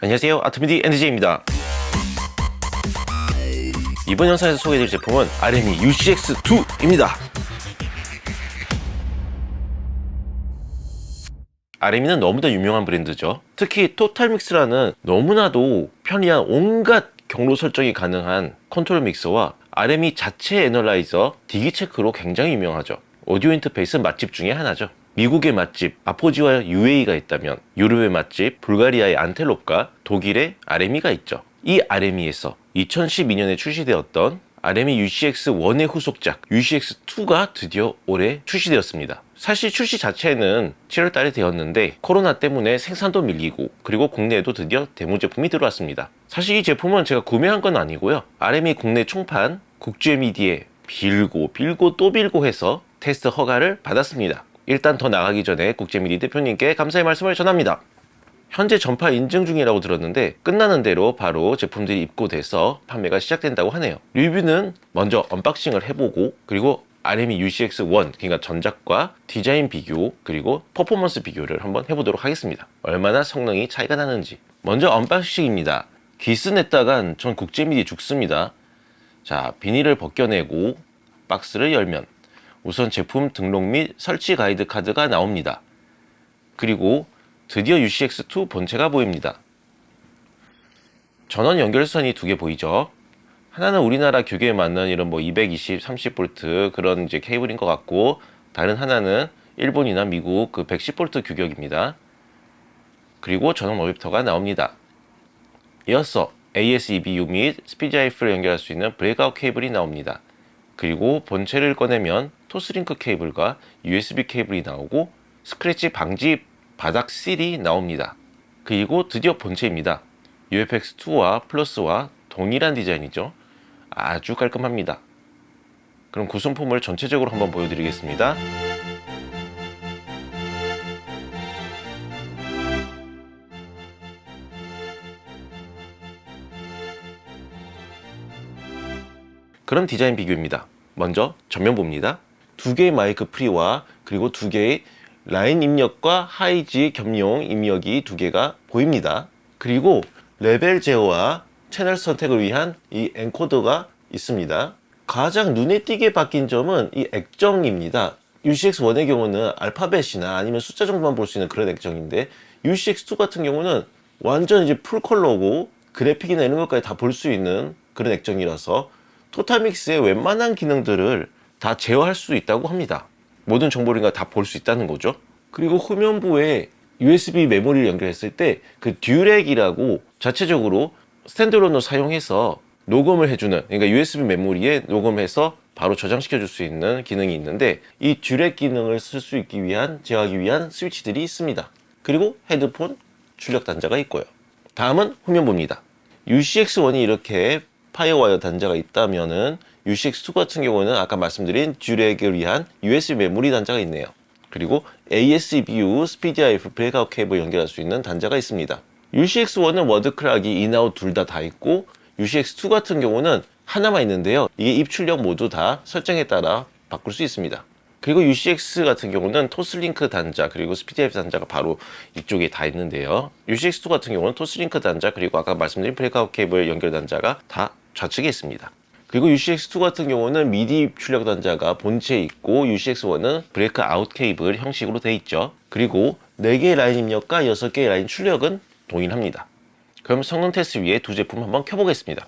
안녕하세요, 아트미디 NDJ입니다. 이번 영상에서 소개해드릴 제품은 RME UCX2입니다. RME는 너무나 유명한 브랜드죠. 특히 토탈믹스라는 너무나도 편리한 온갖 경로 설정이 가능한 컨트롤 믹서와 RME 자체 애널라이저 디기체크로 굉장히 유명하죠. 오디오 인터페이스 맛집 중에 하나죠. 미국의 맛집 아포지와 UAE가 있다면 유럽의 맛집 불가리아의 안텔롭과 독일의 RME가 있죠. 이 RME에서 2012년에 출시되었던 RME UCX1의 후속작 UCX2가 드디어 올해 출시되었습니다. 사실 출시 자체는 7월 달에 되었는데 코로나 때문에 생산도 밀리고 그리고 국내에도 드디어 데모 제품이 들어왔습니다. 사실 이 제품은 제가 구매한 건 아니고요. RME 국내 총판 국제미디에 빌고 또 빌고 해서 테스트 허가를 받았습니다. 일단 더 나가기 전에 국제미디 대표님께 감사의 말씀을 전합니다. 현재 전파 인증 중이라고 들었는데 끝나는 대로 바로 제품들이 입고돼서 판매가 시작된다고 하네요. 리뷰는 먼저 언박싱을 해보고 그리고 RME UCX1 그러니까 전작과 디자인 비교 그리고 퍼포먼스 비교를 한번 해보도록 하겠습니다. 얼마나 성능이 차이가 나는지. 먼저 언박싱입니다. 기스냈다간 전 국제미디 죽습니다. 자, 비닐을 벗겨내고 박스를 열면 우선 제품 등록 및 설치 가이드 카드가 나옵니다. 그리고 드디어 UCX2 본체가 보입니다. 전원 연결선이 두 개 보이죠? 하나는 우리나라 규격에 맞는 이런 220, 30V 그런 이제 케이블인 것 같고, 다른 하나는 일본이나 미국 그 110V 규격입니다. 그리고 전원 어댑터가 나옵니다. 이어서 AS-EBU 및 스피드아이프를 연결할 수 있는 브레이크아웃 케이블이 나옵니다. 그리고 본체를 꺼내면 토스링크 케이블과 USB 케이블이 나오고 스크래치 방지 바닥 실이 나옵니다. 그리고 드디어 본체입니다. UFX2와 플러스와 동일한 디자인이죠. 아주 깔끔합니다. 그럼 구성품을 전체적으로 한번 보여드리겠습니다. 그럼 디자인 비교입니다. 먼저 전면부입니다. 두 개의 마이크 프리와 그리고 두 개의 라인 입력과 하이지 겸용 입력이 두 개가 보입니다. 그리고 레벨 제어와 채널 선택을 위한 이 엔코더가 있습니다. 가장 눈에 띄게 바뀐 점은 이 액정입니다. UCX1의 경우는 알파벳이나 아니면 숫자 정도만 볼 수 있는 그런 액정인데 UCX2 같은 경우는 완전 이제 풀 컬러고 그래픽이나 이런 것까지 다 볼 수 있는 그런 액정이라서 토탈믹스의 웬만한 기능들을 다 제어할 수 있다고 합니다. 모든 정보를 다 볼 수 있다는 거죠. 그리고 후면부에 USB 메모리를 연결했을 때 그 듀렉이라고 자체적으로 스탠드얼론으로 사용해서 녹음을 해주는, 그러니까 USB 메모리에 녹음해서 바로 저장시켜 줄 수 있는 기능이 있는데 이 듀렉 기능을 쓸 수 있기 위한, 제어하기 위한 스위치들이 있습니다. 그리고 헤드폰 출력 단자가 있고요. 다음은 후면부입니다. UCX1이 이렇게 파이어와이어 단자가 있다면은 UCX2 같은 경우는 아까 말씀드린 듀렉을 위한 USB 메모리 단자가 있네요. 그리고 AS-EBU, 스피드아이프, 브레이크아웃 케이블 연결할 수 있는 단자가 있습니다. UCX1은 워드클락이 인아웃 둘 다 있고 UCX2 같은 경우는 하나만 있는데요. 이게 입 출력 모두 다 설정에 따라 바꿀 수 있습니다. 그리고 UCX 같은 경우는 토스링크 단자 그리고 스피드아이프 단자가 바로 이쪽에 다 있는데요. UCX2 같은 경우는 토스링크 단자 그리고 아까 말씀드린 브레이크아웃 케이블 연결 단자가 다 좌측에 있습니다. 그리고 UCX2 같은 경우는 미디 출력 단자가 본체에 있고 UCX1은 브레이크아웃 케이블 형식으로 되어 있죠. 그리고 4개의 라인 입력과 6개의 라인 출력은 동일합니다. 그럼 성능 테스트 위에 두 제품 한번 켜보겠습니다.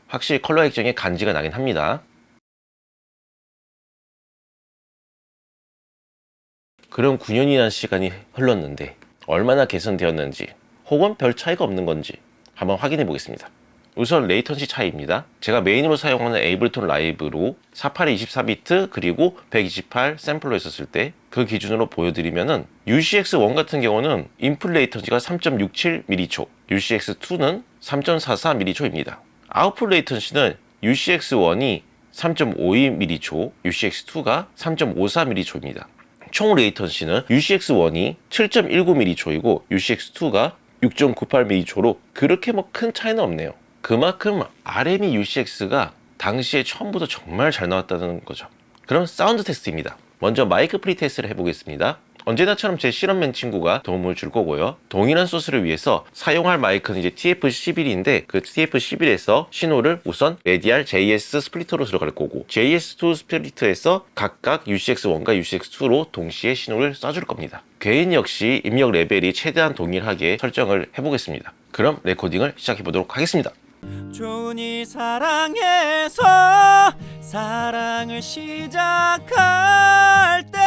확실히 컬러 액정에 간지가 나긴 합니다. 그럼 9년이라는 시간이 흘렀는데 얼마나 개선되었는지 혹은 별 차이가 없는 건지 한번 확인해 보겠습니다. 우선 레이턴시 차이입니다. 제가 메인으로 사용하는 에이블톤 라이브로 48에 24비트 그리고 128 샘플로 했었을 때 그 기준으로 보여드리면은 UCX1 같은 경우는 인풋 레이턴시가 3.67ms, UCX2는 3.44ms. 아웃풋 레이턴시는 UCX1이 3.52ms, UCX2가 3.54ms입니다. 총 레이턴시는 UCX1이 7.19ms이고 UCX2가 6.98ms로 그렇게 큰 차이는 없네요. 그만큼 RME UCX가 당시에 처음부터 정말 잘 나왔다는 거죠. 그럼 사운드 테스트입니다. 먼저 마이크 프리 테스트를 해보겠습니다. 언제나처럼 제 실험맨 친구가 도움을 줄 거고요. 동일한 소스를 위해서 사용할 마이크는 이제 TF11인데 그 TF11에서 신호를 우선 레디알 JS 스플리터로 들어갈 거고 JS2 스플리터에서 각각 UCX1과 UCX2로 동시에 신호를 쏴줄 겁니다. 개인 역시 입력 레벨이 최대한 동일하게 설정을 해보겠습니다. 그럼 레코딩을 시작해보도록 하겠습니다. 좋으니 사랑해서 사랑을 시작할 때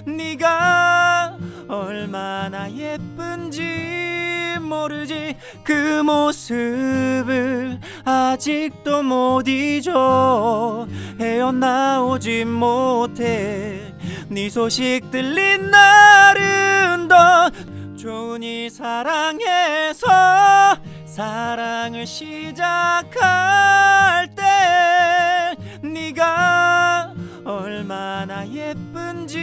네가 얼마나 예쁜지 모르지 그 모습을 아직도 못 잊어 헤어나오지 못해 네 소식 들린 날은 더 좋으니 사랑해서 사랑을 시작할 때 네가 얼마나 예쁜지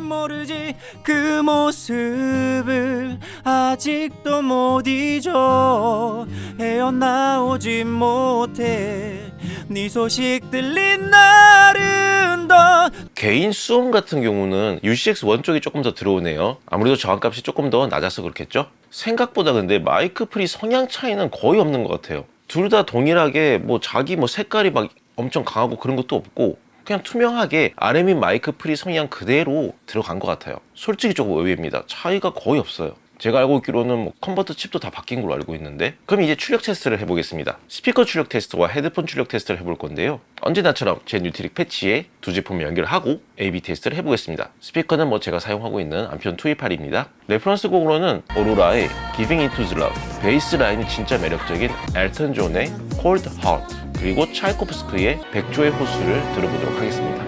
모르지 그 모습을 아직도 못 잊어 헤어나오지 못해 네 소식 들린 날은 더 개인 수음 같은 경우는 UCX1 쪽이 조금 더 들어오네요. 아무래도 저항값이 조금 더 낮아서 그렇겠죠? 생각보다 근데 마이크 프리 성향 차이는 거의 없는 것 같아요. 둘 다 동일하게 뭐 자기 뭐 색깔이 막 엄청 강하고 그런 것도 없고 그냥 투명하게 RM인 마이크 프리 성향 그대로 들어간 것 같아요. 솔직히 조금 의외입니다. 차이가 거의 없어요. 제가 알고 있기로는 뭐 컨버터 칩도 다 바뀐 걸로 알고 있는데 그럼 이제 출력 테스트를 해보겠습니다. 스피커 출력 테스트와 헤드폰 출력 테스트를 해볼 건데요. 언제나처럼 제 뉴트릭 패치에 두 제품을 연결하고 A/B 테스트를 해보겠습니다. 스피커는 뭐 제가 사용하고 있는 암피온 228입니다. 레퍼런스 곡으로는 오로라의 Giving Into the Love, 베이스 라인이 진짜 매력적인 엘튼 존의 Cold Heart, 그리고 차이코프스크의 백조의 호수를 들어보도록 하겠습니다.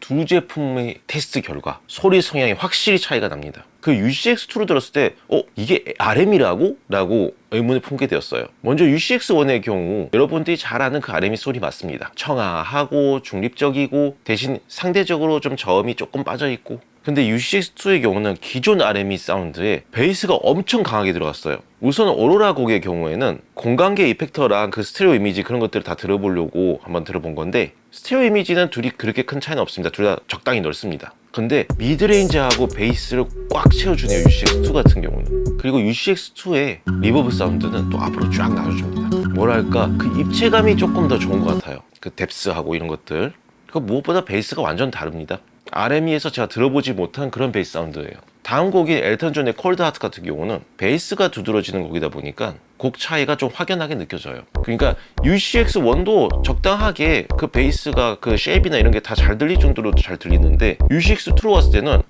두 제품의 테스트 결과 소리 성향이 확실히 차이가 납니다. 그 UCX2로 들었을 때 이게 RM이라고? 라고 의문을 품게 되었어요. 먼저 UCX1의 경우 여러분들이 잘 아는 그 RM이 소리 맞습니다. 청아하고 중립적이고 대신 상대적으로 좀 저음이 조금 빠져있고 근데 UCX2의 경우는 기존 RME 사운드에 베이스가 엄청 강하게 들어갔어요. 우선 오로라 곡의 경우에는 공간계 이펙터랑 그 스테레오 이미지 그런 것들을 다 들어보려고 한번 들어본 건데 스테레오 이미지는 둘이 그렇게 큰 차이는 없습니다. 둘 다 적당히 넓습니다. 근데 미드레인지하고 베이스를 꽉 채워주네요. UCX2 같은 경우는. 그리고 UCX2의 리버브 사운드는 또 앞으로 쫙 나눠줍니다. 뭐랄까 그 입체감이 조금 더 좋은 것 같아요. 그 뎁스하고 이런 것들. 그 무엇보다 베이스가 완전 다릅니다. RME에서 제가 들어보지 못한 그런 베이스 사운드예요. 다음 곡인 엘튼 존의 콜드 하트 같은 경우는 베이스가 두드러지는 곡이다 보니까 곡 차이가 좀 확연하게 느껴져요. 그러니까 UCX1도 적당하게 그 베이스가 그 쉐입이나 이런 게 다 잘 들릴 정도로 잘 들리는데 UCX2로 왔을 때는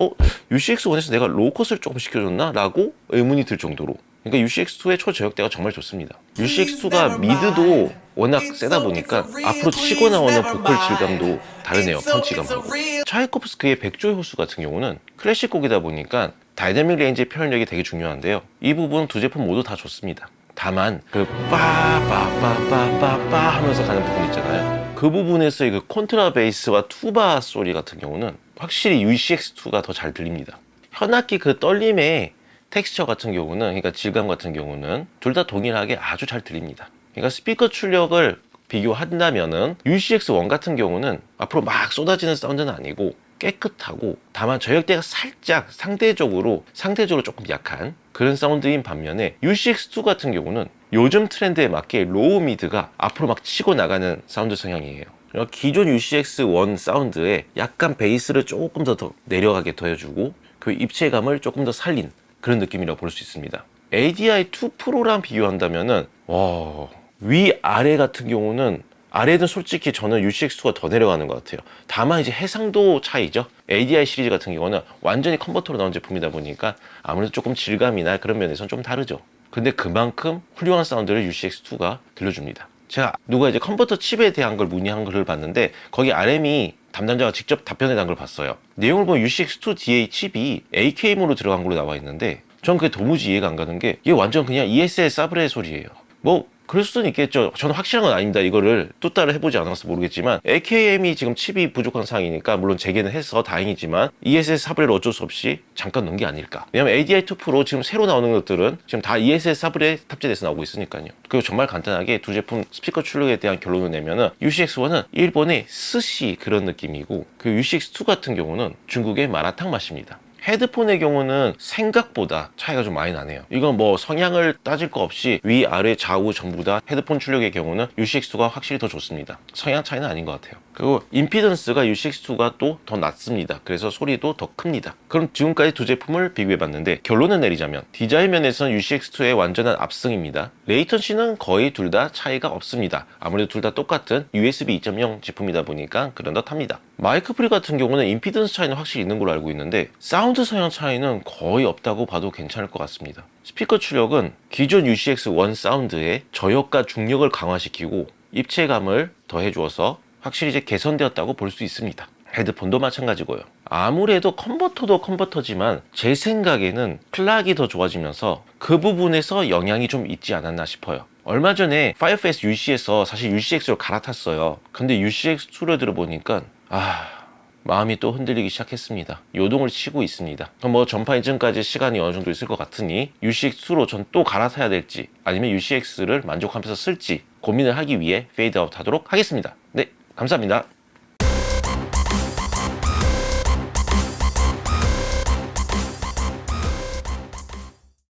UCX1에서 내가 로우컷을 조금 시켜줬나? 라고 의문이 들 정도로 그러니까 UCX2의 초저역대가 정말 좋습니다. UCX2가 미드도 워낙 세다 보니까 앞으로 치고 나오는 보컬 질감도 다르네요. 펀치감하고. 차이코프스크의 백조의 호수 같은 경우는 클래식 곡이다 보니까 다이내믹 레인지의 표현력이 되게 중요한데요. 이 부분 두 제품 모두 다 좋습니다. 다만 그 빠빠빠빠빠 하면서 가는 부분 있잖아요. 그 부분에서의 그 콘트라 베이스와 투바 소리 같은 경우는 확실히 UCX2가 더 잘 들립니다. 현악기 그 떨림의 텍스처 같은 경우는 그러니까 질감 같은 경우는 둘 다 동일하게 아주 잘 들립니다. 그러니까 스피커 출력을 비교한다면은 UCX1 같은 경우는 앞으로 막 쏟아지는 사운드는 아니고 깨끗하고 다만 저역대가 살짝 상대적으로 조금 약한 그런 사운드인 반면에 UCX2 같은 경우는 요즘 트렌드에 맞게 로우 미드가 앞으로 막 치고 나가는 사운드 성향이에요. 그러니까 기존 UCX1 사운드에 약간 베이스를 조금 더 내려가게 더해주고 그 입체감을 조금 더 살린 그런 느낌이라고 볼 수 있습니다. ADI2 프로랑 비교한다면은 위아래 같은 경우는 아래는 솔직히 저는 UCX2가 더 내려가는 것 같아요. 다만 이제 해상도 차이죠. ADI 시리즈 같은 경우는 완전히 컨버터로 나온 제품이다 보니까 아무래도 조금 질감이나 그런 면에서는 좀 다르죠. 근데 그만큼 훌륭한 사운드를 UCX2가 들려줍니다. 제가 누가 이제 컨버터 칩에 대한 걸 문의한 글을 봤는데 거기 RM이 담당자가 직접 답변해 단 걸 봤어요. 내용을 보면 UCX2DA 칩이 AKM으로 들어간 걸로 나와 있는데 전 그게 도무지 이해가 안 가는 게 이게 완전 그냥 ESL 사브레 소리예요. 뭐 그럴 수는 있겠죠. 저는 확실한 건 아닙니다. 이거를 뚜따를 해보지 않아서 모르겠지만 AKM이 지금 칩이 부족한 상황이니까 물론 재개는 해서 다행이지만 ESS 사브레를 어쩔 수 없이 잠깐 넣은 게 아닐까. 왜냐면 ADI2 프로 지금 새로 나오는 것들은 지금 다 ESS 사브레 탑재돼서 나오고 있으니까요. 그리고 정말 간단하게 두 제품 스피커 출력에 대한 결론을 내면은 UCX1은 일본의 스시 그런 느낌이고 그 UCX2 같은 경우는 중국의 마라탕 맛입니다. 헤드폰의 경우는 생각보다 차이가 좀 많이 나네요. 이건 뭐 성향을 따질 거 없이 위, 아래, 좌우 전부 다 헤드폰 출력의 경우는 UCX2가 확실히 더 좋습니다. 성향 차이는 아닌 것 같아요. 그리고 임피던스가 UCX2가 또 더 낮습니다. 그래서 소리도 더 큽니다. 그럼 지금까지 두 제품을 비교해봤는데 결론을 내리자면 디자인 면에서는 UCX2의 완전한 압승입니다. 레이턴시는 거의 둘 다 차이가 없습니다. 아무래도 둘 다 똑같은 USB 2.0 제품이다 보니까 그런 듯합니다. 마이크 프리 같은 경우는 임피던스 차이는 확실히 있는 걸로 알고 있는데 사운드 성향 차이는 거의 없다고 봐도 괜찮을 것 같습니다. 스피커 출력은 기존 UCX1 사운드의 저역과 중력을 강화시키고 입체감을 더해주어서 확실히 이제 개선되었다고 볼 수 있습니다. 헤드폰도 마찬가지고요. 아무래도 컨버터도 컨버터지만 제 생각에는 플락이 더 좋아지면서 그 부분에서 영향이 좀 있지 않았나 싶어요. 얼마 전에 파이어페이스 UC에서 사실 UCX로 갈아탔어요. 근데 UCX2로 들어보니까 마음이 또 흔들리기 시작했습니다. 요동을 치고 있습니다. 뭐 전파 이전까지 시간이 어느 정도 있을 것 같으니 UCX2로 전 또 갈아타야 될지 아니면 UCX를 만족하면서 쓸지 고민을 하기 위해 페이드아웃 하도록 하겠습니다. 네, 감사합니다.